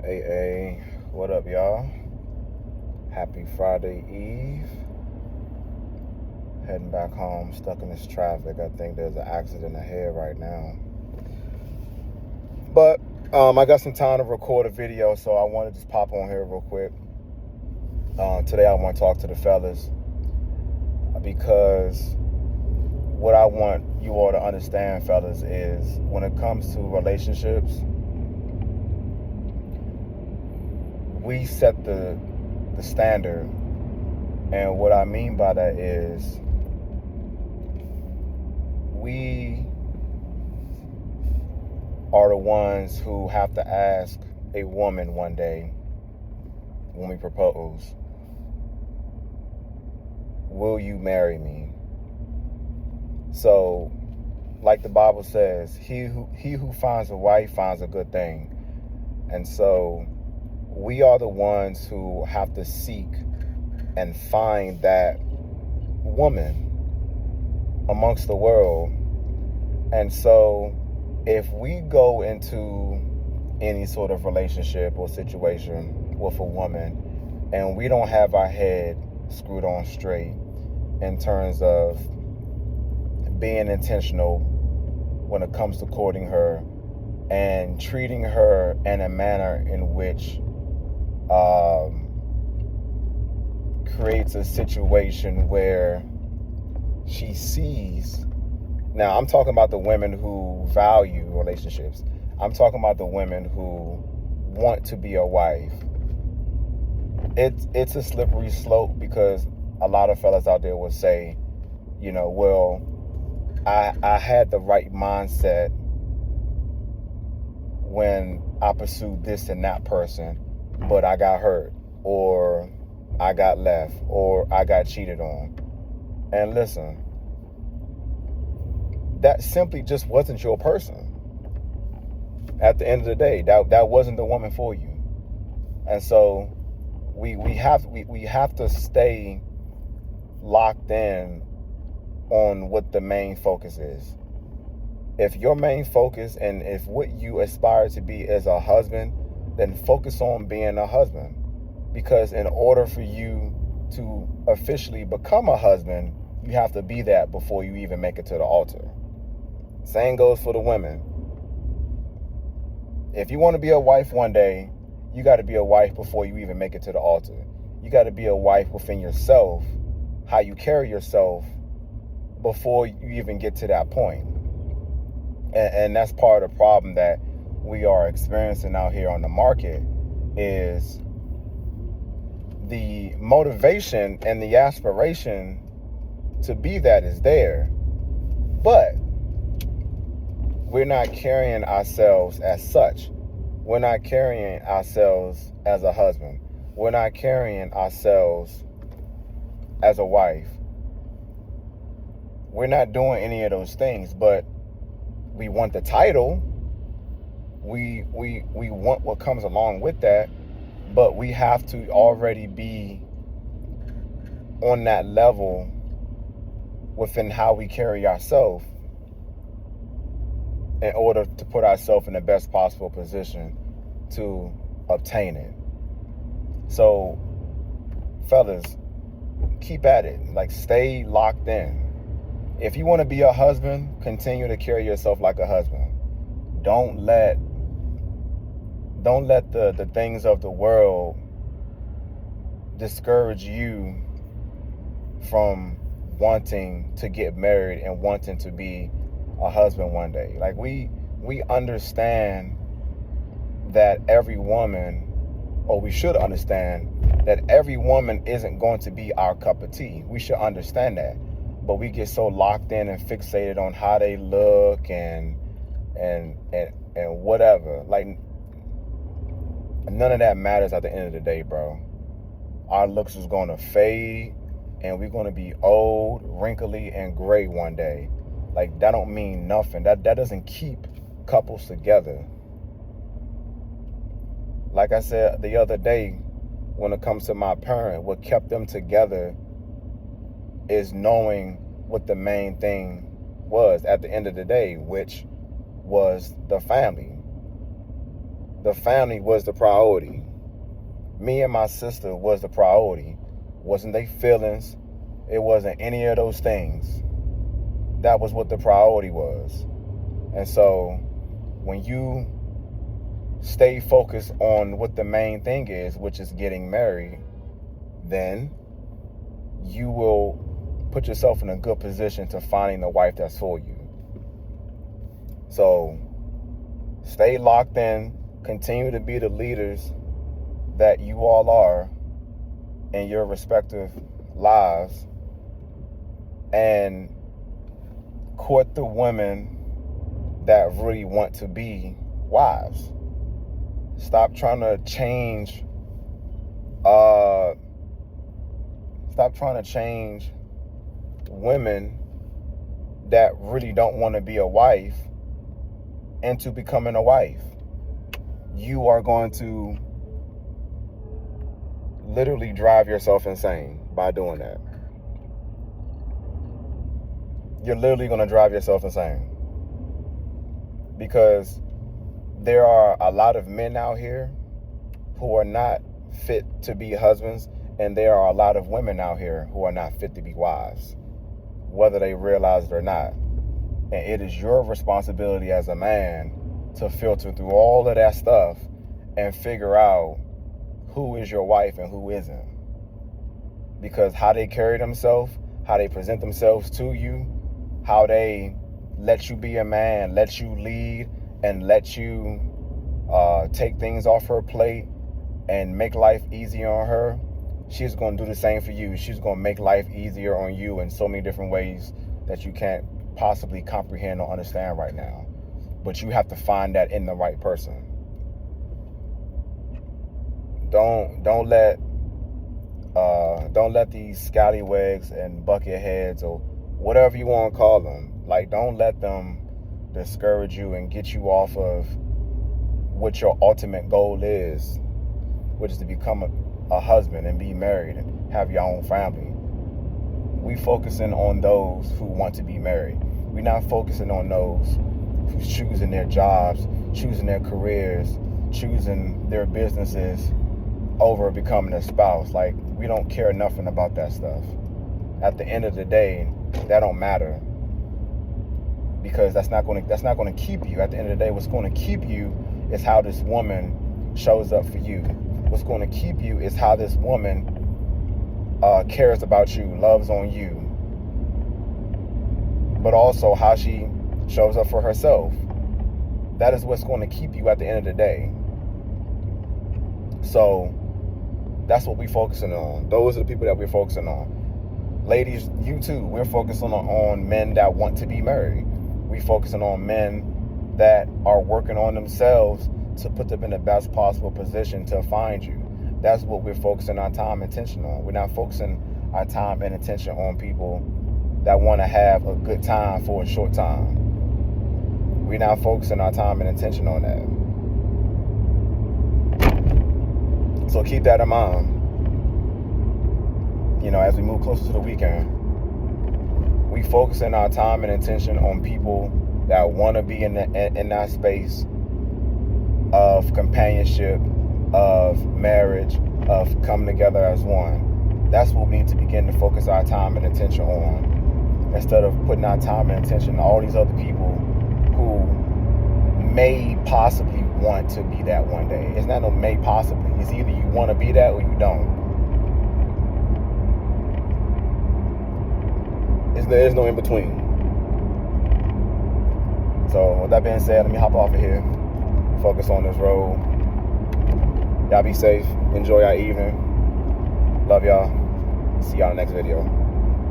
Hey, what up, y'all? Happy Friday Eve. Heading back home, stuck in this traffic. I think there's an accident ahead right now. But I got some time to record a video, so I want to just pop on here real quick. Today I want to talk to the fellas because what I want you all to understand, fellas, is when it comes to relationships, we set the standard. And what I mean by that is we are the ones who have to ask a woman one day when we propose, will you marry me? So, like the Bible says, he who finds a wife finds a good thing. And so we are the ones who have to seek and find that woman amongst the world. And so if we go into any sort of relationship or situation with a woman and we don't have our head screwed on straight in terms of being intentional when it comes to courting her and treating her in a manner in which creates a situation where she sees. Now, I'm talking about the women who value relationships. I'm talking about the women who want to be a wife. It's a slippery slope because a lot of fellas out there will say, well, I had the right mindset when I pursued this and that person, but I got hurt, or I got left, or I got cheated on. And listen, that simply just wasn't your person. At the end of the day, that wasn't the woman for you. And so we have to stay locked in on what the main focus is. If your main focus and if what you aspire to be as a husband, then focus on being a husband. Because in order for you to officially become a husband, you have to be that before you even make it to the altar. Same goes for the women. If you want to be a wife one day, you got to be a wife before you even make it to the altar. You got to be a wife within yourself, how you carry yourself before you even get to that point. And that's part of the problem that we are experiencing out here on the market is the motivation and the aspiration to be that is there, but we're not carrying ourselves as such. We're not carrying ourselves as a husband. We're not carrying ourselves as a wife. We're not doing any of those things, but we want the title. We want what comes along with that, but we have to already be on that level within how we carry ourselves in order to put ourselves in the best possible position to obtain it. So, fellas, keep at it. Like, stay locked in. If you want to be a husband, continue to carry yourself like a husband. Don't let the things of the world discourage you from wanting to get married and wanting to be a husband one day. Like, we understand that every woman, or we should understand that every woman isn't going to be our cup of tea. We should understand that. But we get so locked in and fixated on how they look and whatever. Like, none of that matters at the end of the day, bro. Our looks is going to fade, and we're going to be old, wrinkly, and gray one day. Like, that don't mean nothing. That doesn't keep couples together. Like I said the other day, when it comes to my parent, what kept them together is knowing what the main thing was at the end of the day, which was the family. The family was the priority. Me and my sister was the priority. Wasn't they feelings? It wasn't any of those things. That was what the priority was. And so when you stay focused on what the main thing is, which is getting married, then you will put yourself in a good position to finding the wife that's for you. So stay locked in, continue to be the leaders that you all are in your respective lives, and court the women that really want to be wives. Stop trying to change women that really don't want to be a wife into becoming a wife. You are going to literally drive yourself insane by doing that. You're literally going to drive yourself insane, because there are a lot of men out here who are not fit to be husbands, and there are a lot of women out here who are not fit to be wives, whether they realize it or not. And it is your responsibility as a man to filter through all of that stuff and figure out who is your wife and who isn't. Because how they carry themselves, how they present themselves to you, how they let you be a man, let you lead, and let you take things off her plate and make life easier on her, she's going to do the same for you. She's going to make life easier on you in so many different ways that you can't possibly comprehend or understand right now. But you have to find that in the right person. Don't let these scallywags and bucketheads, or whatever you want to call them, like, don't let them discourage you and get you off of what your ultimate goal is, which is to become a husband and be married and have your own family. We focusing on those who want to be married. We're not focusing on those who's choosing their jobs, choosing their careers, choosing their businesses over becoming a spouse. Like, we don't care nothing about that stuff. At the end of the day, that don't matter, because that's not going to keep you. At the end of the day, what's going to keep you is how this woman shows up for you. What's going to keep you is how this woman cares about you, loves on you, but also how she shows up for herself. That is what's going to keep you at the end of the day. So that's what we're focusing on. Those are the people that we're focusing on. Ladies, you too, we're focusing on men that want to be married. We're focusing on men that are working on themselves to put them in the best possible position to find you. That's what we're focusing our time and attention on. We're not focusing our time and attention on people that want to have a good time for a short time. We're not focusing our time and attention on that. So keep that in mind. You know, as we move closer to the weekend, we focusing our time and attention on people that want to be in that space of companionship, of marriage, of coming together as one. That's what we need to begin to focus our time and attention on, instead of putting our time and attention on all these other people who may possibly want to be that one day. It's not no may possibly. It's either you want to be that or you don't. There's no in between. So with that being said, let me hop off of here, focus on this road. Y'all be safe, enjoy your evening. Love y'all. See y'all in the next video.